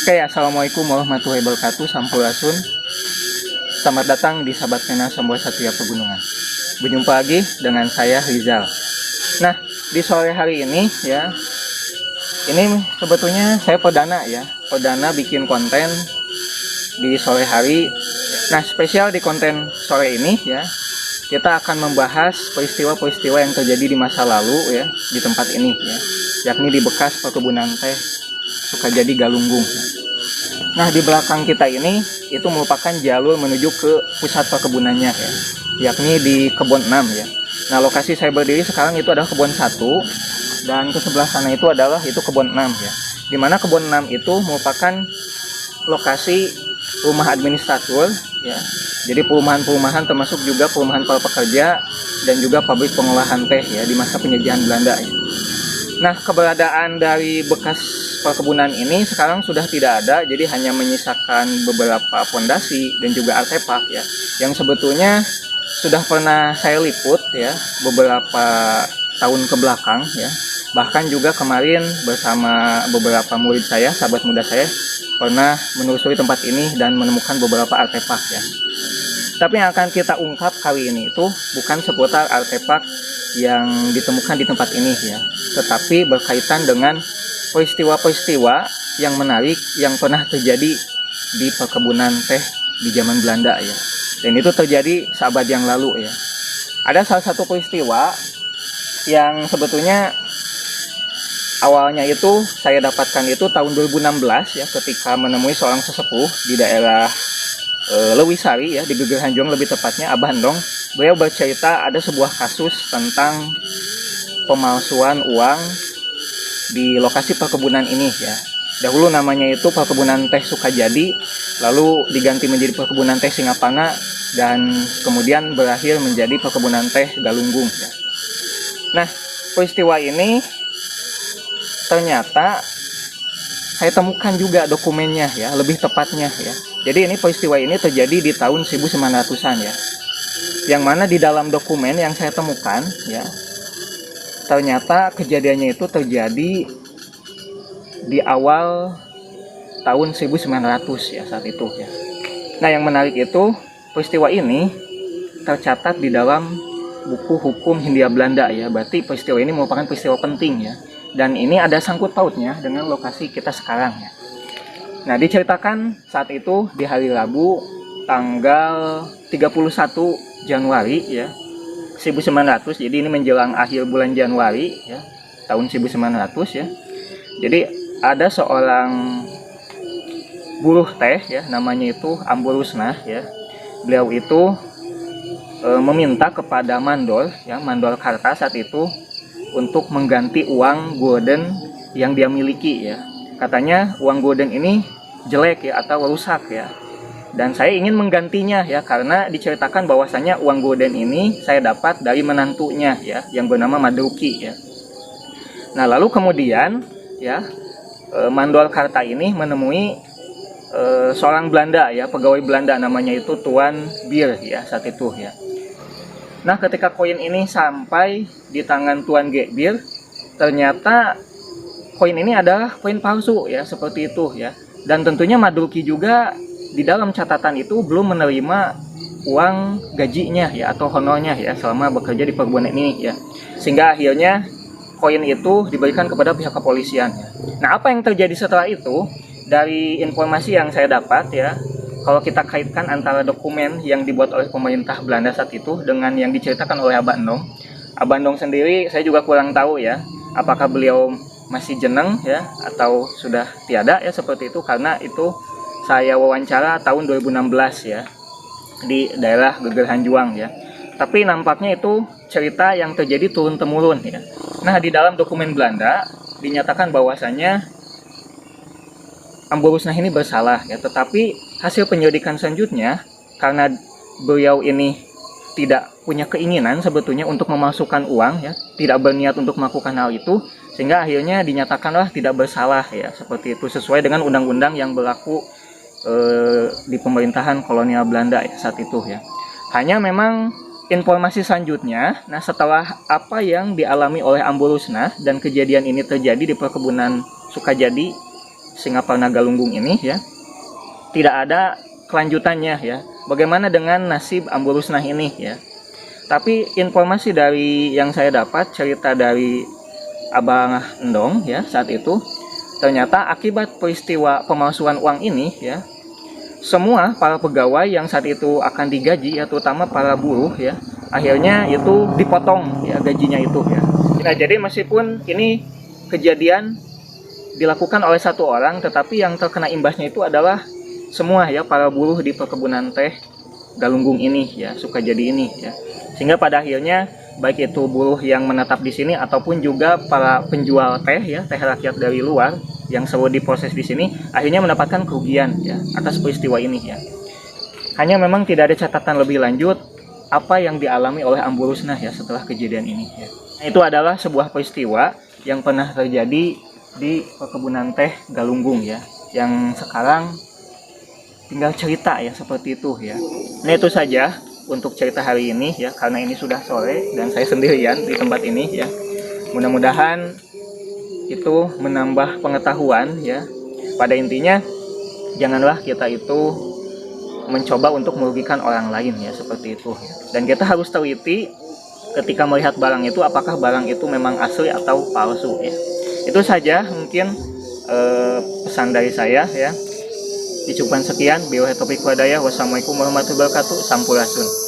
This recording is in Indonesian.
Oke, assalamualaikum warahmatullahi wabarakatuh. Sampurasun. Selamat datang di Sahabat Pena Sombo Satria Pegunungan. Berjumpa lagi dengan saya Rizal. Nah, di sore hari ini ya, ini sebetulnya saya perdana bikin konten di sore hari. Nah, spesial di konten sore ini ya, kita akan membahas peristiwa-peristiwa yang terjadi di masa lalu ya, di tempat ini ya, yakni di bekas perkebunan teh Sukajadi Galunggung. Nah, di belakang kita ini itu merupakan jalur menuju ke pusat perkebunannya ya, yakni di kebun 6 ya. Nah, lokasi saya berdiri sekarang itu adalah kebun 1 dan ke sebelah sana itu adalah kebun 6 ya. Dimana kebun 6 itu merupakan lokasi rumah administrator ya. Jadi perumahan-perumahan termasuk juga perumahan para pekerja dan juga pabrik pengolahan teh ya di masa penjajahan Belanda ya. Nah, keberadaan dari bekas perkebunan ini sekarang sudah tidak ada, jadi hanya menyisakan beberapa fondasi dan juga artefak ya, yang sebetulnya sudah pernah saya liput ya beberapa tahun ke belakang ya. Bahkan juga kemarin bersama beberapa murid saya, sahabat muda saya, pernah menelusuri tempat ini dan menemukan beberapa artefak ya. Tapi yang akan kita ungkap kali ini itu bukan seputar artefak yang ditemukan di tempat ini ya, tetapi berkaitan dengan peristiwa-peristiwa yang menarik yang pernah terjadi di perkebunan teh di zaman Belanda ya. Dan itu terjadi seabad yang lalu ya. Ada salah satu peristiwa yang sebetulnya awalnya itu saya dapatkan itu tahun 2016 ya, ketika menemui seorang sesepuh di daerah Lewisari ya, di Geger Hanjong lebih tepatnya, Abah Handong. Beliau bercerita ada sebuah kasus tentang pemalsuan uang di lokasi perkebunan ini ya. Dahulu namanya itu perkebunan teh Sukajadi, lalu diganti menjadi perkebunan teh Singapana, dan kemudian berakhir menjadi perkebunan teh Galunggung ya. Nah, peristiwa ini ternyata saya temukan juga dokumennya ya, lebih tepatnya ya. Jadi ini peristiwa ini terjadi di tahun 1900-an ya. Yang mana di dalam dokumen yang saya temukan ya, ternyata kejadiannya itu terjadi di awal tahun 1900 ya, saat itu ya. Nah, yang menarik itu peristiwa ini tercatat di dalam buku hukum Hindia Belanda ya. Berarti peristiwa ini merupakan peristiwa penting ya. Dan ini ada sangkut pautnya dengan lokasi kita sekarang ya. Nah, diceritakan saat itu di hari Rabu tanggal 31 Januari ya, 1900. Jadi ini menjelang akhir bulan Januari ya, tahun 1900 ya. Jadi ada seorang buruh teh ya, namanya itu Amburusnah ya. Beliau itu meminta kepada mandor ya, mandor Karta saat itu, untuk mengganti uang gulden yang dia miliki ya. Katanya uang gulden ini jelek ya, atau rusak ya, dan saya ingin menggantinya ya, karena diceritakan bahwasanya uang gulden ini saya dapat dari menantunya ya, yang bernama Madruki ya. Nah, lalu kemudian ya, mandor Karta ini menemui seorang Belanda ya, pegawai Belanda, namanya itu Tuan Bir ya saat itu ya. Nah, ketika koin ini sampai di tangan Tuan Bir, ternyata koin ini adalah koin palsu ya, seperti itu ya. Dan tentunya Madruki juga di dalam catatan itu belum menerima uang gajinya ya, atau honornya ya, selama bekerja di perkebunan ini ya. Sehingga akhirnya koin itu diberikan kepada pihak kepolisian ya. Nah, apa yang terjadi setelah itu? Dari informasi yang saya dapat ya, kalau kita kaitkan antara dokumen yang dibuat oleh pemerintah Belanda saat itu dengan yang diceritakan oleh Abah Handong sendiri, saya juga kurang tahu ya, apakah beliau masih jeneng ya atau sudah tiada ya, seperti itu, karena itu saya wawancara tahun 2016 ya di daerah Geger Hanjuang ya. Tapi nampaknya itu cerita yang terjadi turun temurun ya. Nah, di dalam dokumen Belanda dinyatakan bahwasanya Amburusnah ini bersalah ya, tetapi hasil penyelidikan selanjutnya, karena beliau ini tidak punya keinginan sebetulnya untuk memasukkan uang ya, tidak berniat untuk melakukan hal itu, sehingga akhirnya dinyatakanlah tidak bersalah ya, seperti itu, sesuai dengan undang-undang yang berlaku di pemerintahan kolonial Belanda ya, saat itu ya. Hanya memang informasi selanjutnya, nah setelah apa yang dialami oleh Amburusnah dan kejadian ini terjadi di perkebunan Sukajadi Singaparna Galunggung ini ya tidak ada kelanjutannya ya. Bagaimana dengan nasib Ambu Rusnah ini ya? Tapi informasi dari yang saya dapat, cerita dari Abang Endong ya saat itu, ternyata akibat peristiwa pemalsuan uang ini ya, semua para pegawai yang saat itu akan digaji ya, terutama para buruh ya, akhirnya itu dipotong ya gajinya itu ya. Nah, jadi meskipun ini kejadian dilakukan oleh satu orang, tetapi yang terkena imbasnya itu adalah semua ya para buruh di perkebunan teh Galunggung ini ya, Sukajadi ini ya. Sehingga pada akhirnya baik itu buruh yang menetap di sini ataupun juga para penjual teh ya, teh rakyat dari luar yang selalu diproses di sini akhirnya mendapatkan kerugian ya atas peristiwa ini ya. Hanya memang tidak ada catatan lebih lanjut apa yang dialami oleh Ambu Rusnah ya setelah kejadian ini ya. Itu adalah sebuah peristiwa yang pernah terjadi di perkebunan teh Galunggung ya, yang sekarang tinggal cerita ya seperti itu ya. Nah, itu saja untuk cerita hari ini ya, karena ini sudah sore dan saya sendirian di tempat ini ya. Mudah-mudahan itu menambah pengetahuan ya. Pada intinya janganlah kita itu mencoba untuk merugikan orang lain ya, seperti itu ya. Dan kita harus teliti ketika melihat barang itu apakah barang itu memang asli atau palsu ya. Itu saja mungkin pesan dari saya ya. Cukupan sekian, billahi taufiq walhidayah. Wassalamualaikum warahmatullahi wabarakatuh. Sampurasun.